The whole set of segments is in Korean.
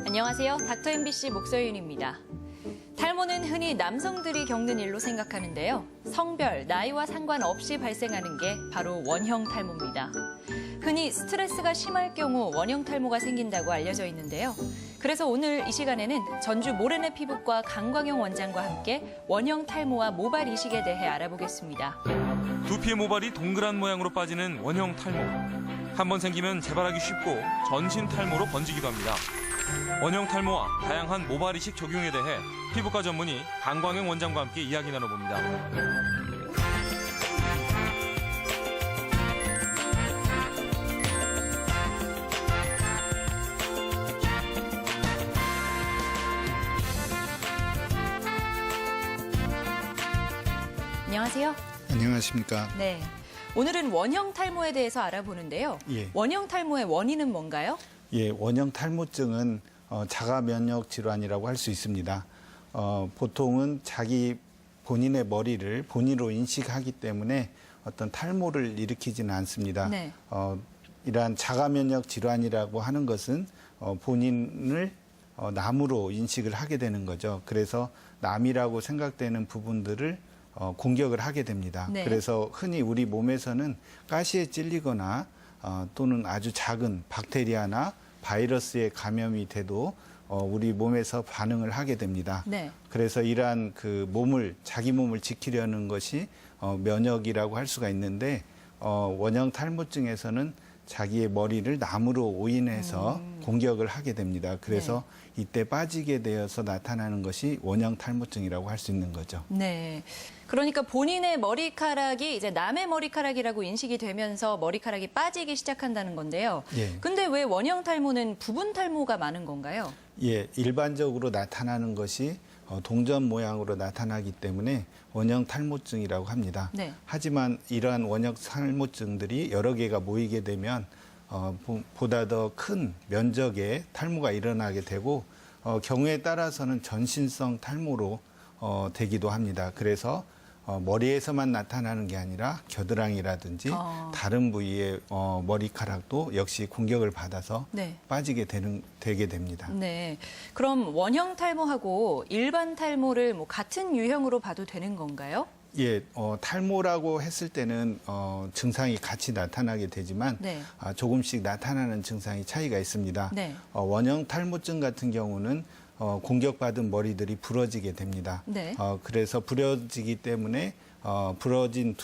안녕하세요. 닥터 MBC 목서윤입니다. 탈모는 흔히 남성들이 겪는 일로 생각하는데요. 성별, 나이와 상관없이 발생하는 게 바로 원형 탈모입니다. 흔히 스트레스가 심할 경우 원형 탈모가 생긴다고 알려져 있는데요. 그래서 오늘 이 시간에는 전주 모래내 피부과 강광영 원장과 함께 원형 탈모와 모발 이식에 대해 알아보겠습니다. 두피의 모발이 동그란 모양으로 빠지는 원형 탈모. 한 번 생기면 재발하기 쉽고 전신 탈모로 번지기도 합니다. 원형 탈모와 다양한 모발 이식 적용에 대해 피부과 전문의 강광영 원장과 함께 이야기 나눠봅니다. 안녕하세요. 안녕하십니까. 네. 오늘은 원형 탈모에 대해서 알아보는데요. 예. 원형 탈모의 원인은 뭔가요? 예, 원형 탈모증은 자가 면역 질환이라고 할 수 있습니다. 보통은 자기 본인의 머리를 본인으로 인식하기 때문에 어떤 탈모를 일으키지는 않습니다. 네. 이러한 자가 면역 질환이라고 하는 것은 본인을 남으로 인식을 하게 되는 거죠. 그래서 남이라고 생각되는 부분들을 공격을 하게 됩니다. 네. 그래서 흔히 우리 몸에서는 가시에 찔리거나 또는 아주 작은 박테리아나 바이러스에 감염이 돼도 우리 몸에서 반응을 하게 됩니다. 네. 그래서 이러한 자기 몸을 지키려는 것이 면역이라고 할 수가 있는데 원형 탈모증에서는 자기의 머리를 남으로 오인해서 공격을 하게 됩니다. 그래서 이때 빠지게 되어서 나타나는 것이 원형 탈모증이라고 할 수 있는 거죠. 네. 그러니까 본인의 머리카락이 이제 남의 머리카락이라고 인식이 되면서 머리카락이 빠지기 시작한다는 건데요. 예. 근데 왜 원형 탈모는 부분 탈모가 많은 건가요? 예, 일반적으로 나타나는 것이 동전 모양으로 나타나기 때문에 원형 탈모증이라고 합니다. 네. 하지만 이러한 원형 탈모증들이 여러 개가 모이게 되면 보다 더 큰 면적의 탈모가 일어나게 되고 경우에 따라서는 전신성 탈모로 되기도 합니다. 그래서 머리에서만 나타나는 게 아니라 겨드랑이라든지 다른 부위의 머리카락도 역시 공격을 받아서 네. 되게 됩니다. 네. 그럼 원형 탈모하고 일반 탈모를 같은 유형으로 봐도 되는 건가요? 예, 탈모라고 했을 때는 증상이 같이 나타나게 되지만 네. 조금씩 나타나는 증상이 차이가 있습니다. 네. 원형 탈모증 같은 경우는 공격받은 머리들이 부러지게 됩니다. 네. 그래서 부러지기 때문에 부러진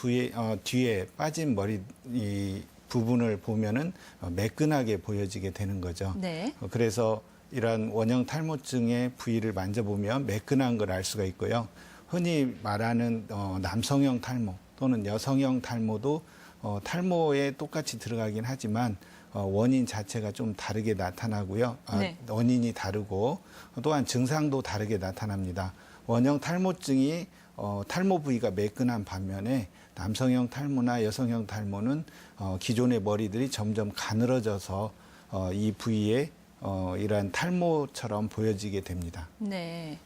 뒤에 빠진 머리 이 부분을 보면은 매끈하게 보여지게 되는 거죠. 네. 그래서 이러한 원형 탈모증의 부위를 만져보면 매끈한 걸 알 수가 있고요. 흔히 말하는 남성형 탈모 또는 여성형 탈모도 탈모에 똑같이 들어가긴 하지만 원인 자체가 좀 다르게 나타나고요. 네. 원인이 다르고 또한 증상도 다르게 나타납니다. 원형 탈모증이 탈모 부위가 매끈한 반면에 남성형 탈모나 여성형 탈모는 기존의 머리들이 점점 가늘어져서 이 부위에 이러한 탈모처럼 보여지게 됩니다. 네.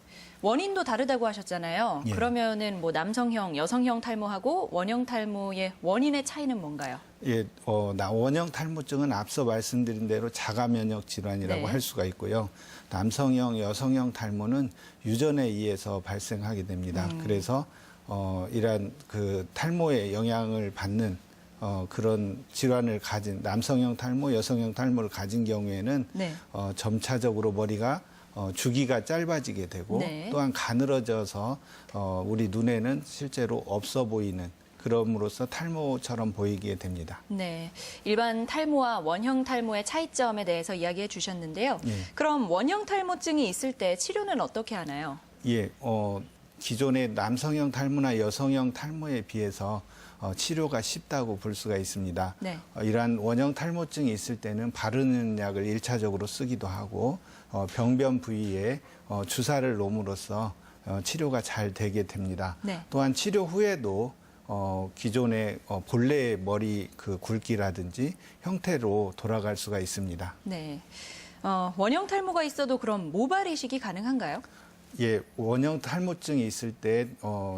원인도 다르다고 하셨잖아요. 예. 그러면은 남성형, 여성형 탈모하고 원형 탈모의 원인의 차이는 뭔가요? 예, 원형 탈모증은 앞서 말씀드린 대로 자가 면역 질환이라고 네. 할 수가 있고요. 남성형, 여성형 탈모는 유전에 의해서 발생하게 됩니다. 그래서 이러한 탈모에 영향을 받는 그런 질환을 가진 남성형 탈모, 여성형 탈모를 가진 경우에는 네. 점차적으로 머리가 주기가 짧아지게 되고 네. 또한 가늘어져서 우리 눈에는 실제로 없어 보이는 그럼으로써 탈모처럼 보이게 됩니다. 네. 일반 탈모와 원형 탈모의 차이점에 대해서 이야기해 주셨는데요. 예. 그럼 원형 탈모증이 있을 때 치료는 어떻게 하나요? 예, 기존의 남성형 탈모나 여성형 탈모에 비해서 치료가 쉽다고 볼 수가 있습니다. 네. 이러한 원형 탈모증이 있을 때는 바르는 약을 1차적으로 쓰기도 하고 병변 부위에 주사를 놓음으로써 치료가 잘 되게 됩니다. 네. 또한 치료 후에도 기존의 본래의 머리 그 굵기라든지 형태로 돌아갈 수가 있습니다. 네. 원형 탈모가 있어도 그럼 모발 이식이 가능한가요? 예, 원형 탈모증이 있을 때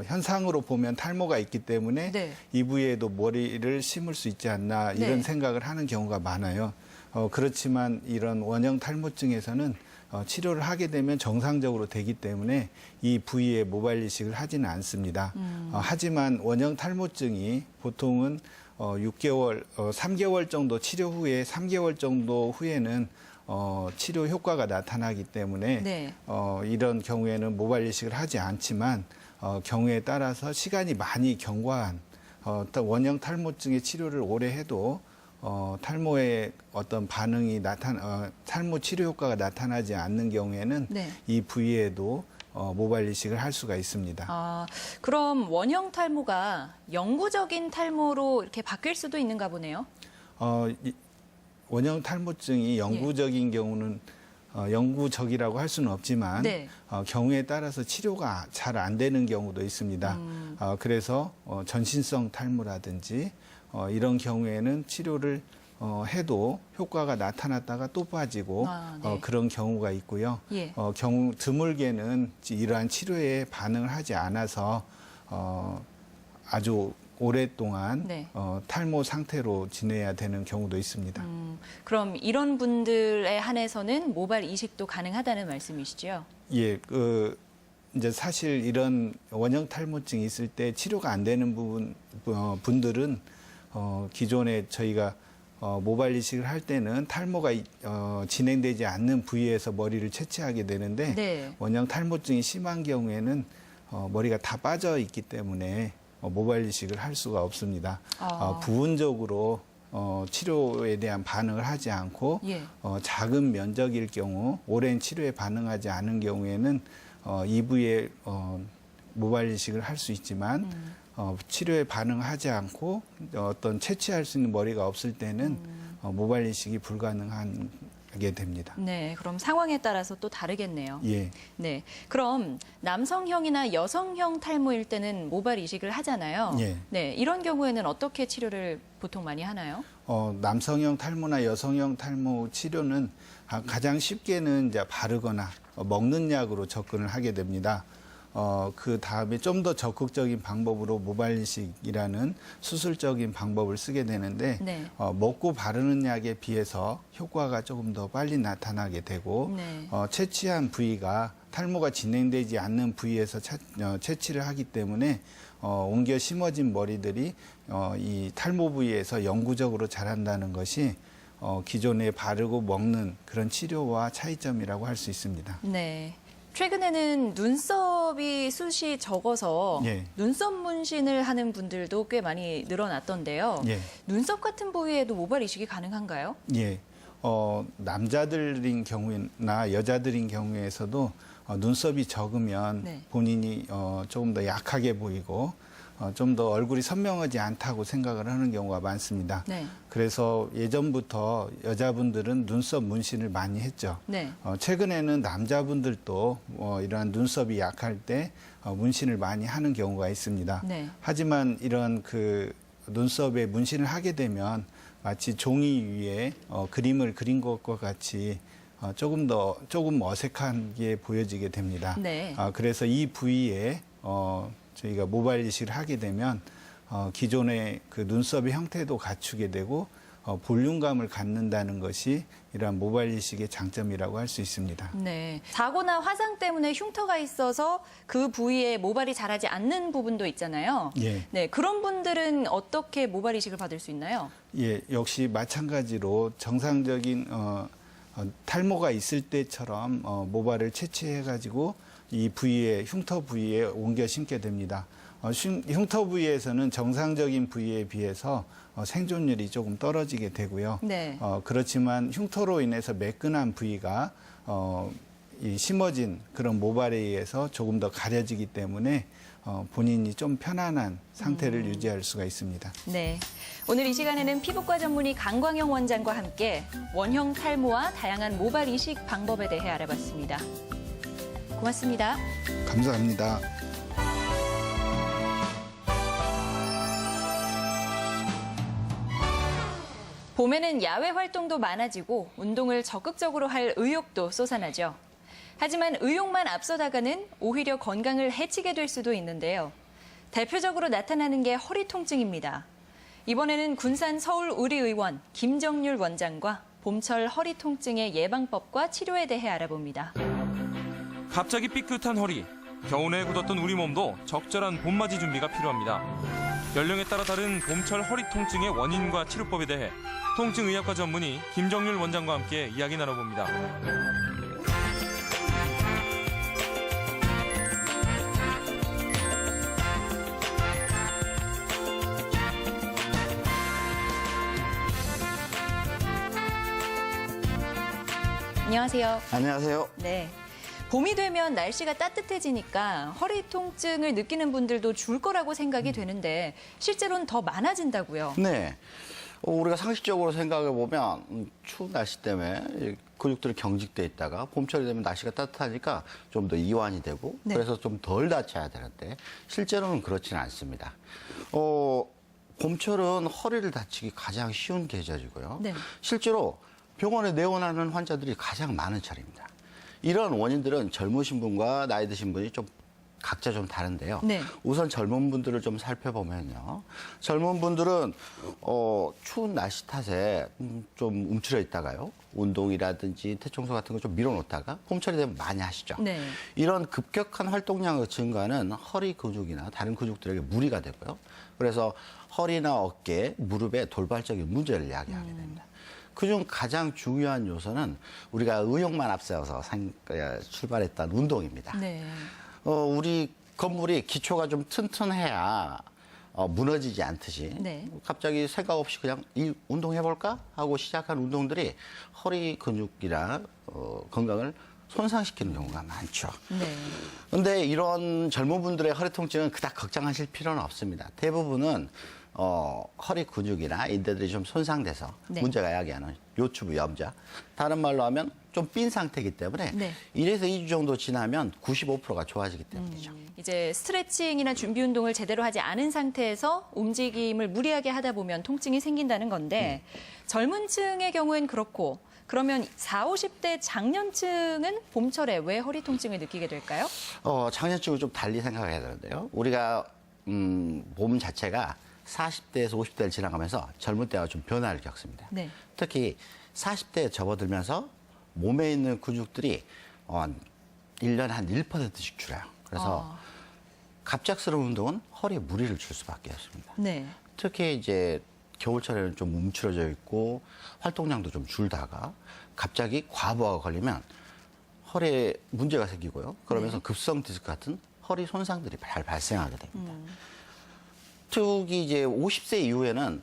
현상으로 보면 탈모가 있기 때문에 네. 이 부위에도 머리를 심을 수 있지 않나 이런 네. 생각을 하는 경우가 많아요. 그렇지만 이런 원형 탈모증에서는 치료를 하게 되면 정상적으로 되기 때문에 이 부위에 모발 이식을 하지는 않습니다. 하지만 원형 탈모증이 보통은 6개월, 3개월 정도 치료 후에 3개월 정도 후에는 치료 효과가 나타나기 때문에 네. 이런 경우에는 모발 이식을 하지 않지만 경우에 따라서 시간이 많이 경과한 원형 탈모증의 치료를 오래 해도 탈모의 어떤 반응이 탈모 치료 효과가 나타나지 않는 경우에는 네. 이 부위에도 모발 이식을 할 수가 있습니다. 그럼 원형 탈모가 영구적인 탈모로 이렇게 바뀔 수도 있는가 보네요. 원형 탈모증이 영구적인 경우는 영구적이라고 할 수는 없지만 네. 경우에 따라서 치료가 잘 안 되는 경우도 있습니다. 그래서 전신성 탈모라든지 이런 경우에는 치료를 해도 효과가 나타났다가 또 빠지고 네. 그런 경우가 있고요. 예. 경우 드물게는 이러한 치료에 반응을 하지 않아서 아주 오랫동안 네. 탈모 상태로 지내야 되는 경우도 있습니다. 그럼 이런 분들에 한해서는 모발 이식도 가능하다는 말씀이시죠? 예, 이제 사실 이런 원형 탈모증이 있을 때 치료가 안 되는 분들은 기존에 저희가 모발 이식을 할 때는 탈모가 진행되지 않는 부위에서 머리를 채취하게 되는데 네. 원형 탈모증이 심한 경우에는 머리가 다 빠져 있기 때문에 모발 이식을 할 수가 없습니다. 부분적으로 치료에 대한 반응을 하지 않고 예. 작은 면적일 경우 오랜 치료에 반응하지 않은 경우에는 이 부위에 모발 이식을 할 수 있지만 치료에 반응하지 않고 어떤 채취할 수 있는 머리가 없을 때는 모발 이식이 불가능하게 됩니다. 네, 그럼 상황에 따라서 또 다르겠네요. 예. 네, 그럼 남성형이나 여성형 탈모일 때는 모발 이식을 하잖아요. 예. 네, 이런 경우에는 어떻게 치료를 보통 많이 하나요? 남성형 탈모나 여성형 탈모 치료는 가장 쉽게는 이제 바르거나 먹는 약으로 접근을 하게 됩니다. 그 다음에 좀 더 적극적인 방법으로 모발 이식이라는 수술적인 방법을 쓰게 되는데 네. 먹고 바르는 약에 비해서 효과가 조금 더 빨리 나타나게 되고 네. 채취한 부위가 탈모가 진행되지 않는 부위에서 채취를 하기 때문에 옮겨 심어진 머리들이 이 탈모 부위에서 영구적으로 자란다는 것이 기존에 바르고 먹는 그런 치료와 차이점이라고 할 수 있습니다. 네. 최근에는 눈썹이 숱이 적어서 예. 눈썹 문신을 하는 분들도 꽤 많이 늘어났던데요. 예. 눈썹 같은 부위에도 모발 이식이 가능한가요? 예. 남자들인 경우나 여자들인 경우에서도 눈썹이 적으면 네. 본인이 조금 더 약하게 보이고 좀 더 얼굴이 선명하지 않다고 생각을 하는 경우가 많습니다. 네. 그래서 예전부터 여자분들은 눈썹 문신을 많이 했죠. 네. 최근에는 남자분들도 이러한 눈썹이 약할 때 문신을 많이 하는 경우가 있습니다. 네. 하지만 이런 그 눈썹에 문신을 하게 되면 마치 종이 위에 그림을 그린 것과 같이 조금 어색하게 보여지게 됩니다. 네. 그래서 이 부위에 저희가 모발 이식을 하게 되면 기존의 그 눈썹의 형태도 갖추게 되고 볼륨감을 갖는다는 것이 이러한 모발 이식의 장점이라고 할 수 있습니다. 네. 사고나 화상 때문에 흉터가 있어서 그 부위에 모발이 자라지 않는 부분도 있잖아요. 예. 네. 그런 분들은 어떻게 모발 이식을 받을 수 있나요? 예, 역시 마찬가지로 정상적인 탈모가 있을 때처럼 모발을 채취해가지고 이 부위에 흉터 부위에 옮겨 심게 됩니다. 흉터 부위에서는 정상적인 부위에 비해서 생존율이 조금 떨어지게 되고요. 네. 그렇지만 흉터로 인해서 매끈한 부위가 이 심어진 그런 모발에 의해서 조금 더 가려지기 때문에 본인이 좀 편안한 상태를 유지할 수가 있습니다. 네. 오늘 이 시간에는 피부과 전문의 강광영 원장과 함께 원형 탈모와 다양한 모발 이식 방법에 대해 알아봤습니다. 고맙습니다. 감사합니다. 봄에는 야외 활동도 많아지고 운동을 적극적으로 할 의욕도 솟아나죠. 하지만 의욕만 앞서다가는 오히려 건강을 해치게 될 수도 있는데요. 대표적으로 나타나는 게 허리 통증입니다. 이번에는 군산 서울우리의원 김정률 원장과 봄철 허리 통증의 예방법과 치료에 대해 알아봅니다. 갑자기 삐끗한 허리, 겨우내 굳었던 우리 몸도 적절한 봄맞이 준비가 필요합니다. 연령에 따라 다른 봄철 허리 통증의 원인과 치료법에 대해 통증의학과 전문의 김정률 원장과 함께 이야기 나눠봅니다. 안녕하세요. 안녕하세요. 네. 봄이 되면 날씨가 따뜻해지니까 허리 통증을 느끼는 분들도 줄 거라고 생각이 되는데 실제로는 더 많아진다고요. 네. 우리가 상식적으로 생각해 보면 추운 날씨 때문에 이 근육들이 경직돼 있다가 봄철이 되면 날씨가 따뜻하니까 좀 더 이완이 되고 네. 그래서 좀 덜 다쳐야 되는데 실제로는 그렇지는 않습니다. 봄철은 허리를 다치기 가장 쉬운 계절이고요. 네. 실제로 병원에 내원하는 환자들이 가장 많은 철입니다. 이런 원인들은 젊으신 분과 나이 드신 분이 좀 각자 좀 다른데요. 네. 우선 젊은 분들을 좀 살펴보면요. 젊은 분들은 추운 날씨 탓에 좀 움츠려 있다가요. 운동이라든지 대청소 같은 거 좀 밀어놓다가 봄철이 되면 많이 하시죠. 네. 이런 급격한 활동량의 증가는 허리 근육이나 다른 근육들에게 무리가 되고요. 그래서 허리나 어깨, 무릎에 돌발적인 문제를 야기하게 됩니다. 그중 가장 중요한 요소는 우리가 의욕만 앞세워서 출발했던 운동입니다. 네. 우리 건물이 기초가 좀 튼튼해야 무너지지 않듯이 네. 갑자기 생각 없이 그냥 이 운동해볼까 하고 시작한 운동들이 허리 근육이나 건강을 손상시키는 경우가 많죠. 네. 근데 이런 젊은 분들의 허리 통증은 그닥 걱정하실 필요는 없습니다. 대부분은 허리 근육이나 인대들이 좀 손상돼서 네. 문제가 야기하는 요추부 염좌. 다른 말로 하면 좀 삔 상태이기 때문에 네. 1에서 2주 정도 지나면 95%가 좋아지기 때문이죠. 이제 스트레칭이나 준비 운동을 제대로 하지 않은 상태에서 움직임을 무리하게 하다 보면 통증이 생긴다는 건데 젊은 층의 경우엔 그렇고 그러면 40, 50대 장년층은 봄철에 왜 허리 통증을 느끼게 될까요? 장년층은 좀 달리 생각해야 되는데요. 우리가 봄 자체가 40대에서 50대를 지나가면서 젊은 때와 좀 변화를 겪습니다. 네. 특히 40대에 접어들면서 몸에 있는 근육들이 1년에 한 1%씩 줄어요. 그래서 갑작스러운 운동은 허리에 무리를 줄 수밖에 없습니다. 네. 특히 이제 겨울철에는 좀 움츠러져 있고 활동량도 좀 줄다가 갑자기 과부하가 걸리면 허리에 문제가 생기고요. 그러면서 급성 디스크 같은 허리 손상들이 잘 발생하게 됩니다. 특히 이제 50세 이후에는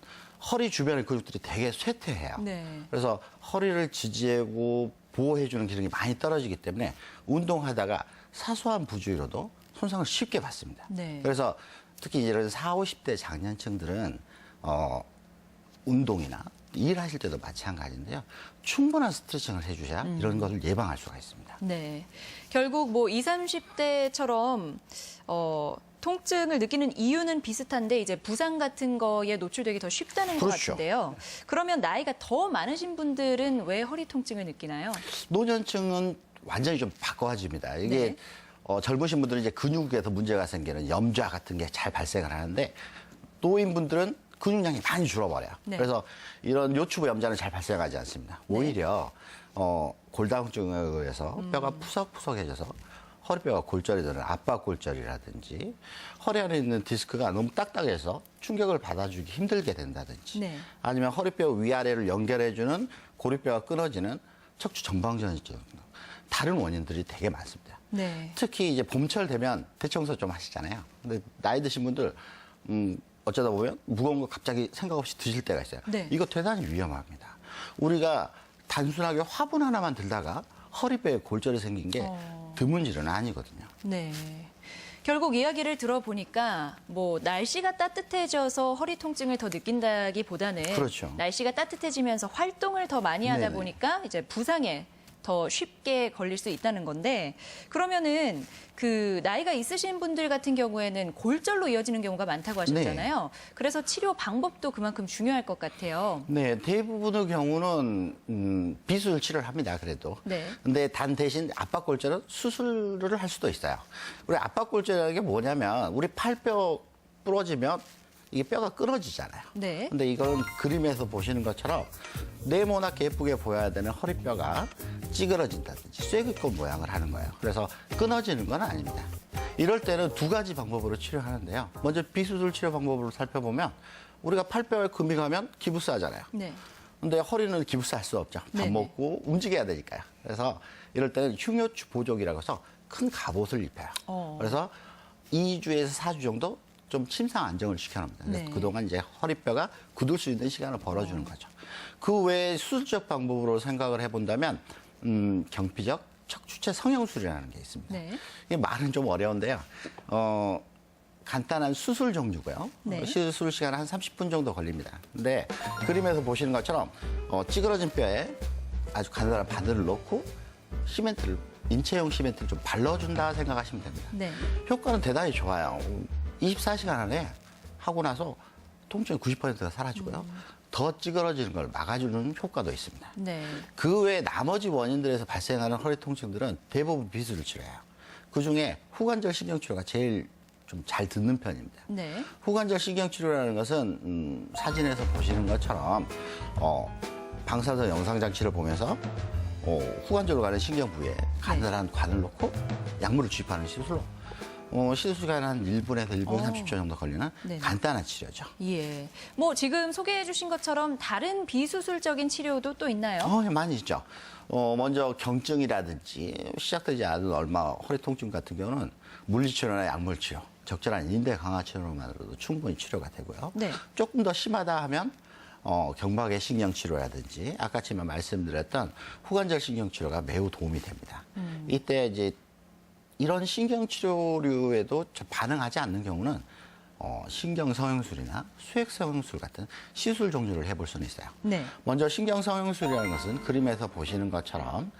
허리 주변의 근육들이 되게 쇠퇴해요. 네. 그래서 허리를 지지하고 보호해주는 기능이 많이 떨어지기 때문에 운동하다가 사소한 부주의로도 손상을 쉽게 받습니다. 네. 그래서 특히 이런 40, 50대 장년층들은 운동이나 일하실 때도 마찬가지인데요. 충분한 스트레칭을 해주셔야 이런 것을 예방할 수가 있습니다. 네. 결국 뭐 20, 30대처럼 통증을 느끼는 이유는 비슷한데 이제 부상 같은 거에 노출되기 더 쉽다는 것 그렇죠. 같은데요. 그러면 나이가 더 많으신 분들은 왜 허리 통증을 느끼나요? 노년층은 완전히 좀 바꿔집니다. 이게 네. 젊으신 분들은 이제 근육에서 문제가 생기는 염좌 같은 게 잘 발생을 하는데 노인분들은 근육량이 많이 줄어버려요. 네. 그래서 이런 요추부 염좌는 잘 발생하지 않습니다. 오히려 골다공증에 의해서 뼈가 푸석푸석해져서 허리뼈가 골절이 되는 압박골절이라든지 허리 안에 있는 디스크가 너무 딱딱해서 충격을 받아주기 힘들게 된다든지 네. 아니면 허리뼈 위아래를 연결해주는 고리뼈가 끊어지는 척추 전방전이증 다른 원인들이 되게 많습니다. 네. 특히 이제 봄철 되면 대청소 좀 하시잖아요. 근데 나이 드신 분들 어쩌다 보면 무거운 거 갑자기 생각 없이 드실 때가 있어요. 네. 이거 대단히 위험합니다. 우리가 단순하게 화분 하나만 들다가 허리뼈에 골절이 생긴 게 드문 일은 아니거든요. 네. 결국 이야기를 들어보니까 뭐 날씨가 따뜻해져서 허리 통증을 더 느낀다기보다는 그렇죠. 날씨가 따뜻해지면서 활동을 더 많이 하다 네네. 보니까 이제 부상에 더 쉽게 걸릴 수 있다는 건데 그러면은 그 나이가 있으신 분들 같은 경우에는 골절로 이어지는 경우가 많다고 하셨잖아요. 그래서 치료 방법도 그만큼 중요할 것 같아요. 네, 대부분의 경우는 비수술 치료를 합니다. 그래도. 네. 근데 단 대신 압박골절은 수술을 할 수도 있어요. 우리 압박골절이라는 게 뭐냐면 우리 팔뼈 부러지면 이게 뼈가 끊어지잖아요. 네. 근데 이거는 그림에서 보시는 것처럼 네모나게 예쁘게 보여야 되는 허리뼈가 찌그러진다든지 쇠기꽃 모양을 하는 거예요. 그래서 끊어지는 건 아닙니다. 이럴 때는 두 가지 방법으로 치료하는데요. 먼저 비수술 치료 방법으로 살펴보면 우리가 팔뼈에 금이 가면 기부스 하잖아요. 네. 근데 허리는 기부스 할 수 없죠. 밥 네네. 먹고 움직여야 되니까요. 그래서 이럴 때는 흉요추 보조기라고 해서 큰 갑옷을 입혀요. 그래서 2주에서 4주 정도 좀 침상 안정을 시켜놓습니다. 그래서 네. 그동안 이제 허리뼈가 굳을 수 있는 시간을 벌어주는 거죠. 그 외에 수술적 방법으로 생각을 해본다면 경피적 척추체 성형술이라는 게 있습니다. 네. 이게 말은 좀 어려운데요. 간단한 수술 종류고요. 네. 시술 시간 한 30분 정도 걸립니다. 근데 그림에서 보시는 것처럼 찌그러진 뼈에 아주 가느다란 바늘을 넣고 시멘트를 인체용 시멘트를 좀 발라준다 생각하시면 됩니다. 네. 효과는 대단히 좋아요. 24시간 안에 하고 나서 통증이 90%가 사라지고요. 더 찌그러지는 걸 막아주는 효과도 있습니다. 네. 그 외에 나머지 원인들에서 발생하는 허리 통증들은 대부분 비수술 치료예요. 그중에 후관절 신경치료가 제일 좀 잘 듣는 편입니다. 네. 후관절 신경치료라는 것은 사진에서 보시는 것처럼 방사선 영상장치를 보면서 후관절로 가는 신경 부위에 가느다란 관을 놓고 약물을 주입하는 시술로 시술 시간 한 1분에서 1분 30초 정도 걸리는 네네. 간단한 치료죠. 예. 뭐 지금 소개해 주신 것처럼 다른 비수술적인 치료도 또 있나요? 많이 있죠. 먼저 경증이라든지 시작되지 않은 얼마 허리 통증 같은 경우는 물리치료나 약물치료, 적절한 인대 강화 치료만으로도 충분히 치료가 되고요. 네. 조금 더 심하다 하면 경박의 신경치료라든지 아까 지금 말씀드렸던 후관절 신경치료가 매우 도움이 됩니다. 이때 이제 이런 신경치료류에도 반응하지 않는 경우는 신경성형술이나 수액성형술 같은 시술 종류를 해볼 수는 있어요. 네. 먼저 신경성형술이라는 것은 그림에서 보시는 것처럼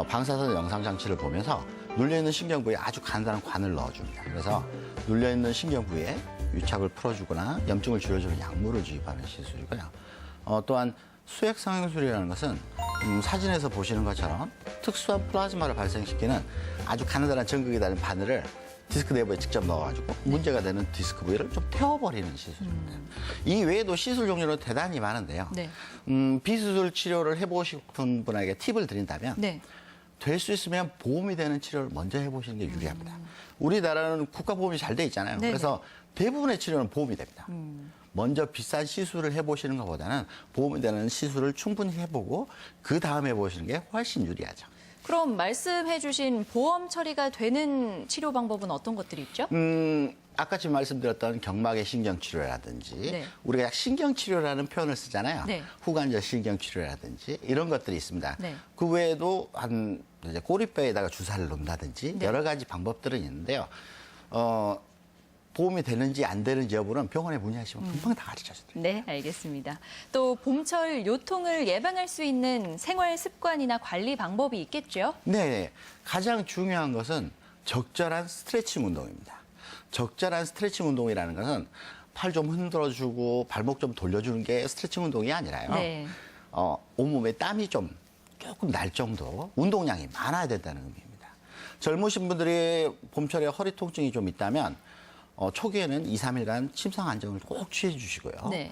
방사선 영상장치를 보면서 눌려있는 신경 부위에 아주 간단한 관을 넣어줍니다. 그래서 눌려있는 신경 부위에 유착을 풀어주거나 염증을 줄여주는 약물을 주입하는 시술이고요. 또한 수액성형술이라는 것은 사진에서 보시는 것처럼 특수한 플라즈마를 발생시키는 아주 가느다란 전극이 달린 바늘을 디스크 내부에 직접 넣어가지고 문제가 되는 디스크 부위를 좀 태워버리는 시술입니다. 이 외에도 시술 종류는 대단히 많은데요. 네. 비수술 치료를 해보고 싶은 분에게 팁을 드린다면 네. 될 수 있으면 보험이 되는 치료를 먼저 해보시는 게 유리합니다. 우리나라는 국가보험이 잘 돼 있잖아요. 네네. 그래서 대부분의 치료는 보험이 됩니다. 먼저 비싼 시술을 해보시는 것보다는 보험이 되는 시술을 충분히 해보고 그 다음에 해보시는 게 훨씬 유리하죠. 그럼 말씀해 주신 보험 처리가 되는 치료 방법은 어떤 것들이 있죠? 아까 지금 말씀드렸던 경막의 신경치료라든지 네. 우리가 신경치료라는 표현을 쓰잖아요. 네. 후관절 신경치료라든지 이런 것들이 있습니다. 네. 그 외에도 이제 꼬리뼈에다가 주사를 놓는다든지 네. 여러 가지 방법들은 있는데요. 보험이 되는지 안 되는지 여부는 병원에 문의하시면 금방 다 가르쳐줘요. 네, 알겠습니다. 또 봄철 요통을 예방할 수 있는 생활 습관이나 관리 방법이 있겠죠? 네, 가장 중요한 것은 적절한 스트레칭 운동입니다. 적절한 스트레칭 운동이라는 것은 팔 좀 흔들어주고 발목 좀 돌려주는 게 스트레칭 운동이 아니라요. 네. 온몸에 땀이 조금 날 정도 운동량이 많아야 된다는 의미입니다. 젊으신 분들이 봄철에 허리 통증이 좀 있다면 초기에는 2, 3일간 침상 안정을 꼭 취해 주시고요. 네.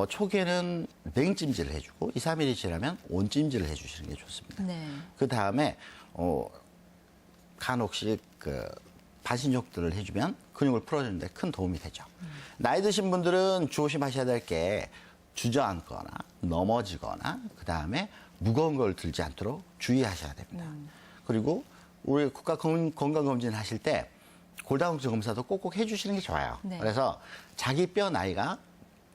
초기에는 냉찜질을 해주고 2, 3일이 지나면 온찜질을 해주시는 게 좋습니다. 네. 그 다음에 간혹씩 반신욕들을 해주면 근육을 풀어주는데 큰 도움이 되죠. 나이 드신 분들은 조심하셔야 될 게 주저앉거나 넘어지거나 그 다음에 무거운 걸 들지 않도록 주의하셔야 됩니다. 그리고 우리 국가 건강검진 하실 때 골다공증 검사도 꼭꼭 해주시는 게 좋아요. 네. 그래서 자기 뼈 나이가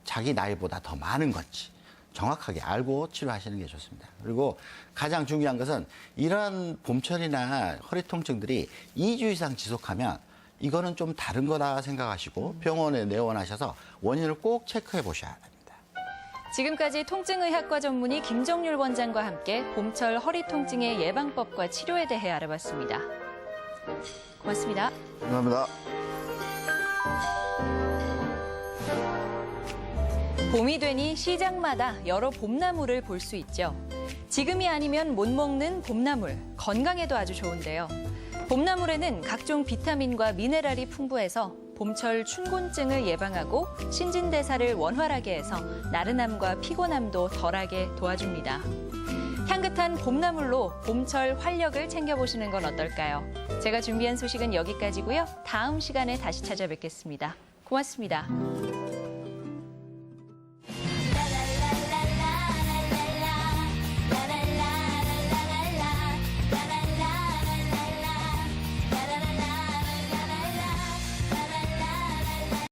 자기 나이보다 더 많은 건지 정확하게 알고 치료하시는 게 좋습니다. 그리고 가장 중요한 것은 이러한 봄철이나 허리 통증들이 2주 이상 지속하면 이거는 좀 다른 거다 생각하시고 병원에 내원하셔서 원인을 꼭 체크해 보셔야 됩니다. 지금까지 통증의학과 전문의 김정률 원장과 함께 봄철 허리 통증의 예방법과 치료에 대해 알아봤습니다. 고맙습니다. 감사합니다. 봄이 되니 시장마다 여러 봄나물을 볼 수 있죠. 지금이 아니면 못 먹는 봄나물, 건강에도 아주 좋은데요. 봄나물에는 각종 비타민과 미네랄이 풍부해서 봄철 춘곤증을 예방하고 신진대사를 원활하게 해서 나른함과 피곤함도 덜하게 도와줍니다. 향긋한 봄나물로 봄철 활력을 챙겨보시는 건 어떨까요? 제가 준비한 소식은 여기까지고요. 다음 시간에 다시 찾아뵙겠습니다. 고맙습니다.